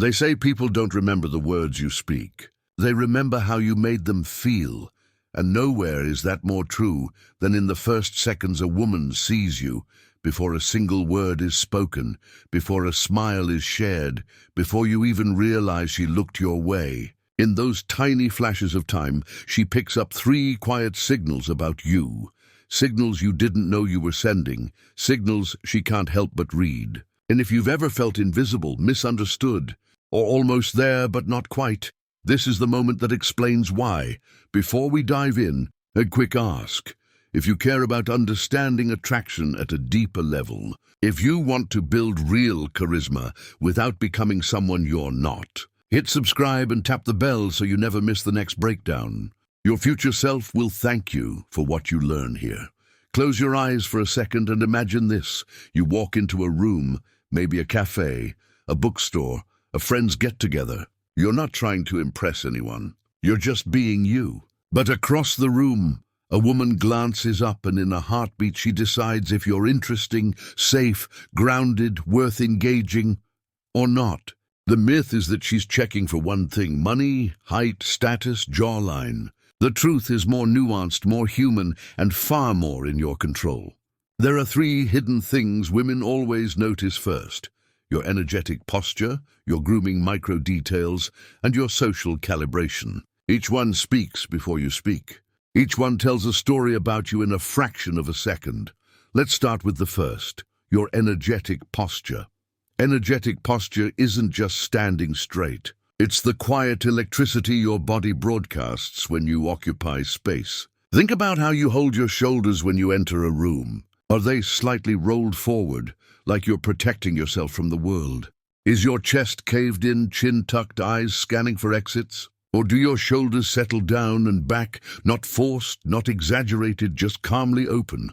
They say people don't remember the words you speak. They remember how you made them feel. And nowhere is that more true than in the first seconds a woman sees you, before a single word is spoken, before a smile is shared, before you even realize she looked your way. In those tiny flashes of time, she picks up 3 quiet signals about you. Signals you didn't know you were sending, signals she can't help but read. And if you've ever felt invisible, misunderstood, or almost there but not quite, this is the moment that explains why. Before we dive in, a quick ask. If you care about understanding attraction at a deeper level, if you want to build real charisma without becoming someone you're not, hit subscribe and tap the bell so you never miss the next breakdown. Your future self will thank you for what you learn here. Close your eyes for a second and imagine this. You walk into a room, maybe a cafe, a bookstore, a friend's get-together. You're not trying to impress anyone. You're just being you. But across the room, a woman glances up and in a heartbeat she decides if you're interesting, safe, grounded, worth engaging, or not. The myth is that she's checking for one thing: money, height, status, jawline. The truth is more nuanced, more human, and far more in your control. There are 3 hidden things women always notice first: your energetic posture, your grooming micro-details, and your social calibration. Each one speaks before you speak. Each one tells a story about you in a fraction of a second. Let's start with the first, your energetic posture. Energetic posture isn't just standing straight. It's the quiet electricity your body broadcasts when you occupy space. Think about how you hold your shoulders when you enter a room. Are they slightly rolled forward, like you're protecting yourself from the world? Is your chest caved in, chin tucked, eyes scanning for exits? Or do your shoulders settle down and back, not forced, not exaggerated, just calmly open,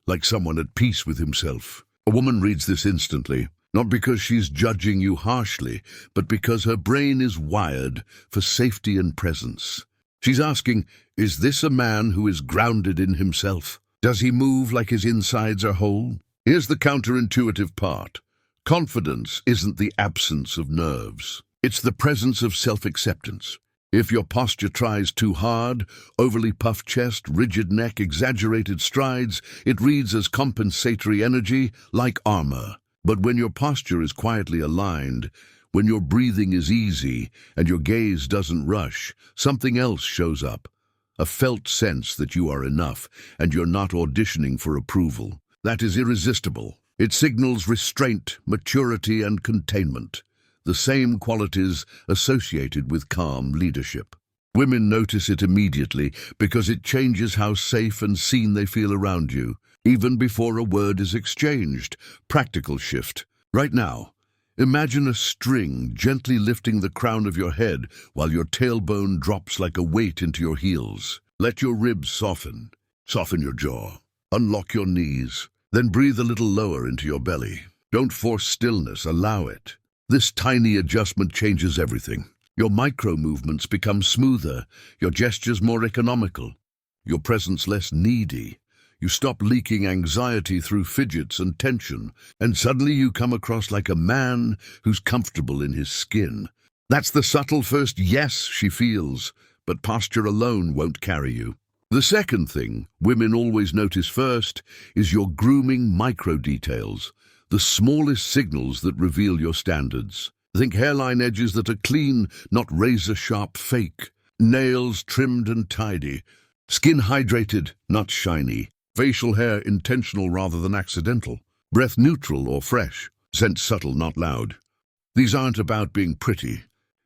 like someone at peace with himself? A woman reads this instantly, not because she's judging you harshly, but because her brain is wired for safety and presence. She's asking, is this a man who is grounded in himself? Does he move like his insides are whole? Here's the counterintuitive part. Confidence isn't the absence of nerves. It's the presence of self-acceptance. If your posture tries too hard, overly puffed chest, rigid neck, exaggerated strides, it reads as compensatory energy, like armor. But when your posture is quietly aligned, when your breathing is easy and your gaze doesn't rush, something else shows up. A felt sense that you are enough and you're not auditioning for approval. That is irresistible. It signals restraint, maturity, and containment. The same qualities associated with calm leadership. Women notice it immediately because it changes how safe and seen they feel around you, even before a word is exchanged. Practical shift. Right now, imagine a string gently lifting the crown of your head while your tailbone drops like a weight into your heels. Let your ribs soften. Soften your jaw. Unlock your knees. Then breathe a little lower into your belly. Don't force stillness, allow it. This tiny adjustment changes everything. Your micro-movements become smoother, your gestures more economical, your presence less needy. You stop leaking anxiety through fidgets and tension, and suddenly you come across like a man who's comfortable in his skin. That's the subtle first yes she feels, but posture alone won't carry you. The second thing women always notice first is your grooming micro-details. The smallest signals that reveal your standards. Think hairline edges that are clean, not razor-sharp fake. Nails trimmed and tidy. Skin hydrated, not shiny. Facial hair intentional rather than accidental. Breath neutral or fresh. Scent subtle, not loud. These aren't about being pretty.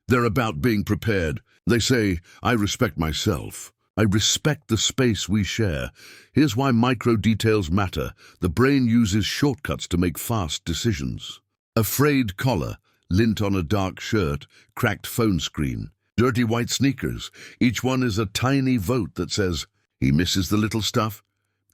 They're about being prepared. They say, I respect myself. I respect the space we share. Here's why micro-details matter. The brain uses shortcuts to make fast decisions. A frayed collar, lint on a dark shirt, cracked phone screen, dirty white sneakers. Each one is a tiny vote that says, he misses the little stuff.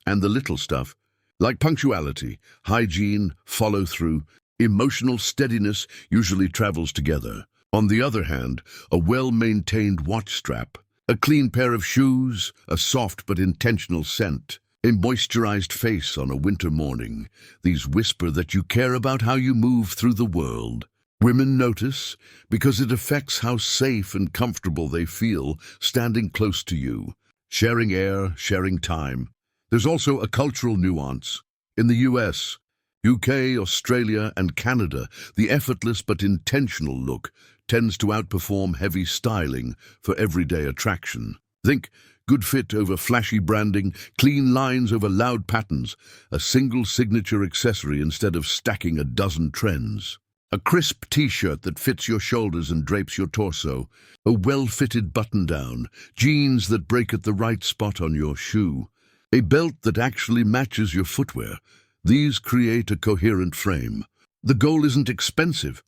And the little stuff, like punctuality, hygiene, follow-through, emotional steadiness, usually travels together. On the other hand, a well-maintained watch strap, a clean pair of shoes, a soft but intentional scent, a moisturized face on a winter morning. These whisper that you care about how you move through the world. Women notice because it affects how safe and comfortable they feel standing close to you, sharing air, sharing time. There's also a cultural nuance. In the US, UK, Australia, and Canada, the effortless but intentional look tends to outperform heavy styling for everyday attraction. Think good fit over flashy branding, clean lines over loud patterns, a single signature accessory instead of stacking a dozen trends. A crisp t-shirt that fits your shoulders and drapes your torso, a well-fitted button-down, jeans that break at the right spot on your shoe, a belt that actually matches your footwear. These create a coherent frame. The goal isn't expensive.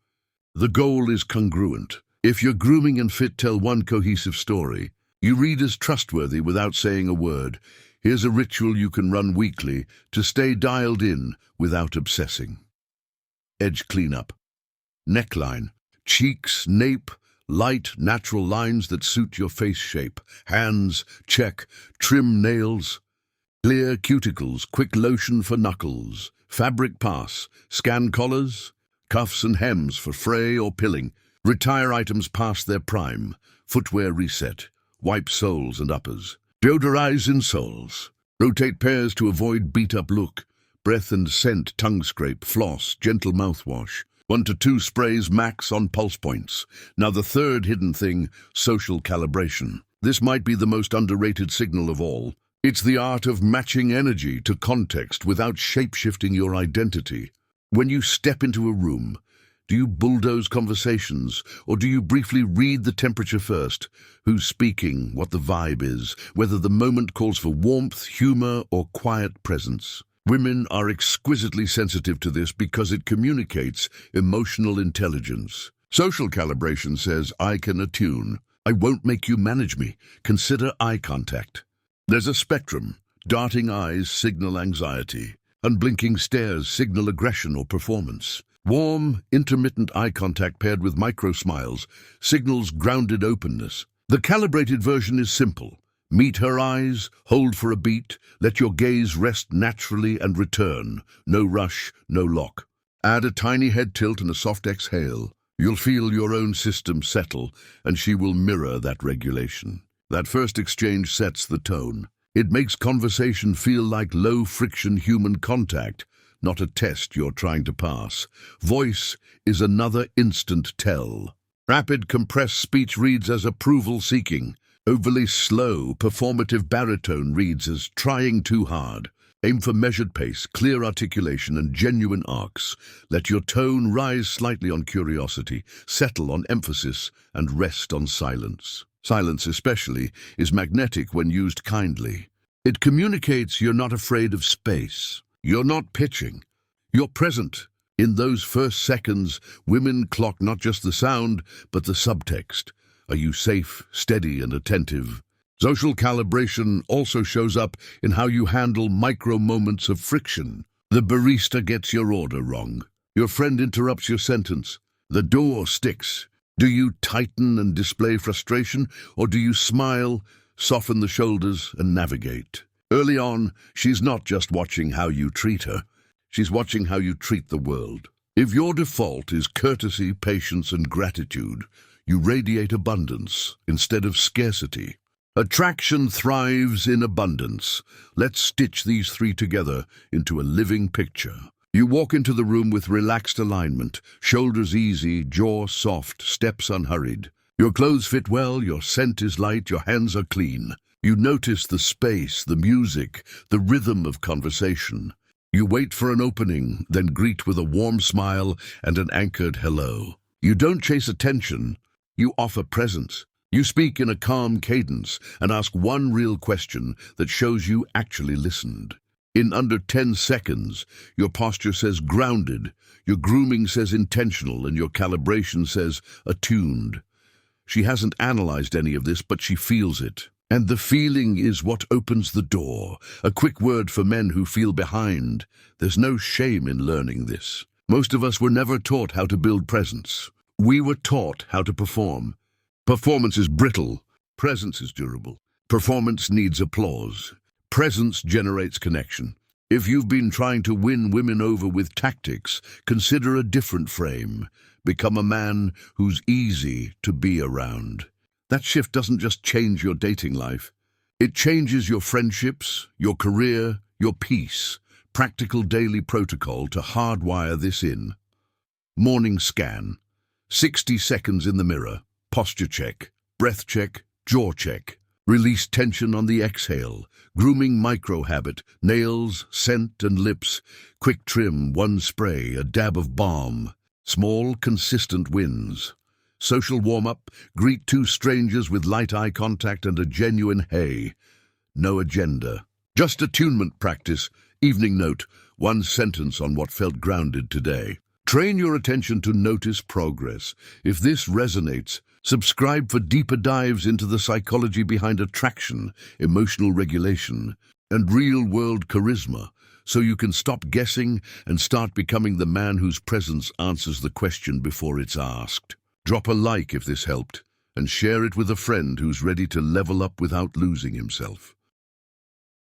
The goal is congruent. If your grooming and fit tell one cohesive story, you read as trustworthy without saying a word. Here's a ritual you can run weekly to stay dialed in without obsessing. Edge cleanup. Neckline. Cheeks, nape, light, natural lines that suit your face shape. Hands, check. Trim nails. Clear cuticles, quick lotion for knuckles. Fabric pass. Scan collars. Cuffs and hems for fray or pilling. Retire items past their prime. Footwear reset. Wipe soles and uppers. Deodorize insoles. Rotate pairs to avoid beat-up look. Breath and scent, tongue scrape, floss, gentle mouthwash. 1 to 2 sprays max on pulse points. Now the third hidden thing, social calibration. This might be the most underrated signal of all. It's the art of matching energy to context without shape-shifting your identity. When you step into a room, do you bulldoze conversations, or do you briefly read the temperature first? Who's speaking, what the vibe is, whether the moment calls for warmth, humor, or quiet presence? Women are exquisitely sensitive to this because it communicates emotional intelligence. Social calibration says, I can attune. I won't make you manage me. Consider eye contact. There's a spectrum. Darting eyes signal anxiety. Unblinking stares signal aggression or performance. Warm, intermittent eye contact paired with micro-smiles signals grounded openness. The calibrated version is simple. Meet her eyes, hold for a beat, let your gaze rest naturally and return. No rush, no lock. Add a tiny head tilt and a soft exhale. You'll feel your own system settle, and she will mirror that regulation. That first exchange sets the tone. It makes conversation feel like low-friction human contact, not a test you're trying to pass. Voice is another instant tell. Rapid, compressed speech reads as approval-seeking. Overly slow, performative baritone reads as trying too hard. Aim for measured pace, clear articulation, and genuine arcs. Let your tone rise slightly on curiosity, settle on emphasis, and rest on silence. Silence, especially, is magnetic when used kindly. It communicates you're not afraid of space. You're not pitching. You're present. In those first seconds, women clock not just the sound, but the subtext. Are you safe, steady, and attentive? Social calibration also shows up in how you handle micro moments of friction. The barista gets your order wrong. Your friend interrupts your sentence. The door sticks. Do you tighten and display frustration, or do you smile, soften the shoulders, and navigate? Early on, she's not just watching how you treat her. She's watching how you treat the world. If your default is courtesy, patience, and gratitude, you radiate abundance instead of scarcity. Attraction thrives in abundance. Let's stitch these three together into a living picture. You walk into the room with relaxed alignment, shoulders easy, jaw soft, steps unhurried. Your clothes fit well, your scent is light, your hands are clean. You notice the space, the music, the rhythm of conversation. You wait for an opening, then greet with a warm smile and an anchored hello. You don't chase attention, you offer presence. You speak in a calm cadence and ask one real question that shows you actually listened. In under 10 seconds, your posture says grounded, your grooming says intentional, and your calibration says attuned. She hasn't analyzed any of this, but she feels it. And the feeling is what opens the door. A quick word for men who feel behind. There's no shame in learning this. Most of us were never taught how to build presence. We were taught how to perform. Performance is brittle. Presence is durable. Performance needs applause. Presence generates connection. If you've been trying to win women over with tactics, consider a different frame. Become a man who's easy to be around. That shift doesn't just change your dating life. It changes your friendships, your career, your peace. Practical daily protocol to hardwire this in. Morning scan. 60 seconds in the mirror. Posture check. Breath check. Jaw check. Release tension on the exhale. Grooming micro habit. Nails, scent and lips. Quick trim, one spray, a dab of balm. Small, consistent wins. Social warm-up. Greet two strangers with light eye contact and a genuine hey. No agenda. Just attunement practice. Evening note. One sentence on what felt grounded today. Train your attention to notice progress. If this resonates, subscribe for deeper dives into the psychology behind attraction, emotional regulation, and real-world charisma, so you can stop guessing and start becoming the man whose presence answers the question before it's asked. Drop a like if this helped, and share it with a friend who's ready to level up without losing himself.